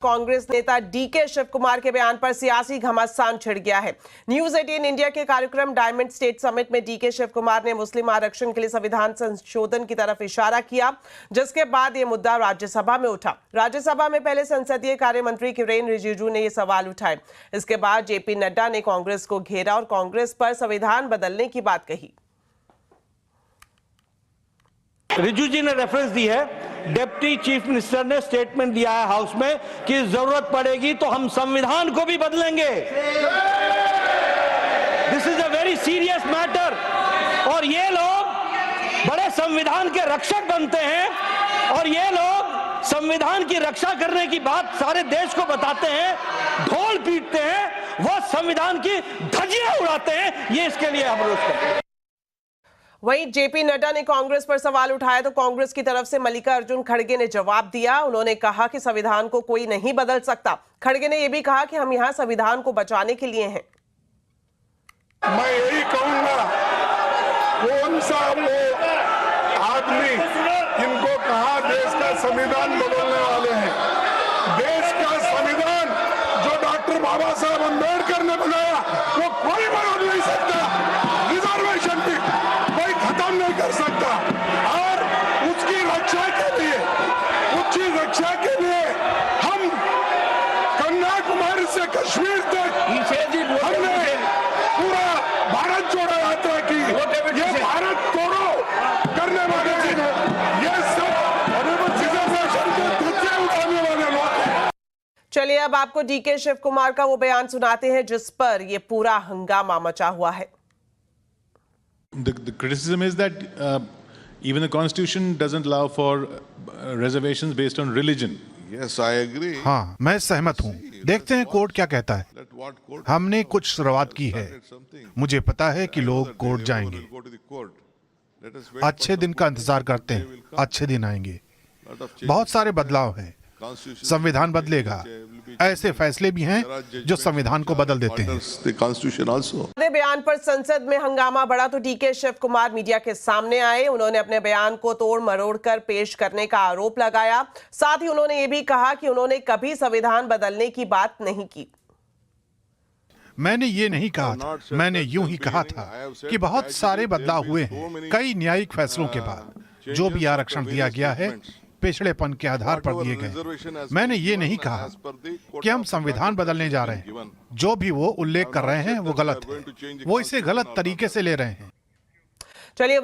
कांग्रेस नेता डीके शिव कुमार के बयान पर सियासी घमासान छिड़ गया है। न्यूज 18 इंडिया के कार्यक्रम डायमंड स्टेट समिट में डीके शिव कुमार ने मुस्लिम आरक्षण के लिए संविधान संशोधन की तरफ इशारा किया, जिसके बाद ये मुद्दा राज्यसभा में उठा। राज्यसभा में पहले संसदीय कार्य मंत्री किरेन रिजिजू ने ये सवाल उठाए। इसके बाद जेपी नड्डा ने कांग्रेस को घेरा और कांग्रेस पर संविधान बदलने की बात कही। रिजू जी ने रेफरेंस दी है, डिप्टी चीफ मिनिस्टर ने स्टेटमेंट दिया है हाउस में कि जरूरत पड़ेगी तो हम संविधान को भी बदलेंगे। This is a very serious matter और ये लोग बड़े संविधान के रक्षक बनते हैं और ये लोग संविधान की रक्षा करने की बात सारे देश को बताते हैं, ढोल पीटते हैं, वो संविधान की धज्जियां उड़ाते हैं। ये इसके लिए हम रोज करते हैं। वहीं जेपी नड्डा ने कांग्रेस पर सवाल उठाया तो कांग्रेस की तरफ से मल्लिकार्जुन खड़गे ने जवाब दिया। उन्होंने कहा कि संविधान को कोई नहीं बदल सकता। खड़गे ने यह भी कहा कि हम यहां संविधान को बचाने के लिए हैं। मैं यही कहूंगा, कौन सा वो आदमी इनको कहा देश का संविधान बदलने वाले हैं। देश का संविधान जो डॉक्टर बाबा साहब अम्बेडकर ने बनाया वो कोई बदल नहीं सकता। रिजर्वेशन की खत्म नहीं कर सकता और उसकी रक्षा के लिए हम कन्याकुमारी से कश्मीर तक हमने पूरा भारत जोड़ो यात्रा की। ये भारत तोड़ो करने वाले ये सब रिजर्वेशन के धज्जे उठाने वाले लोग। चलिए अब आपको डीके शिव कुमार का वो बयान सुनाते हैं जिस पर ये पूरा हंगामा मचा हुआ है। The criticism is that even the constitution doesn't allow for reservations based on religion. Yes, I agree. हाँ, मैं सहमत हूँ। देखते हैं कोर्ट क्या कहता है। हमने कुछ शुरुआत की है। मुझे पता है कि लोग कोर्ट जाएंगे। अच्छे दिन का इंतजार करते हैं, अच्छे दिन आएंगे। बहुत सारे बदलाव हैं। संविधान बदलेगा। ऐसे फैसले भी हैं जो संविधान को बदल देते हैं। बयान पर संसद में हंगामा बढ़ा तो डीके शिव कुमार मीडिया के सामने आए। उन्होंने अपने बयान को तोड़ मरोड़ कर पेश करने का आरोप लगाया। साथ ही उन्होंने ये भी कहा कि उन्होंने कभी संविधान बदलने की बात नहीं की। मैंने ये नहीं कहा था, मैंने यूं ही कहा था कि बहुत सारे बदलाव हुए हैं कई न्यायिक फैसलों के बाद। जो भी आरक्षण दिया गया है पिछड़ेपन के आधार पर दिए गए। मैंने ये नहीं कहा कि हम संविधान बदलने जा रहे हैं। जो भी वो उल्लेख कर रहे हैं वो गलत है। वो इसे गलत तरीके से ले रहे हैं। चलिए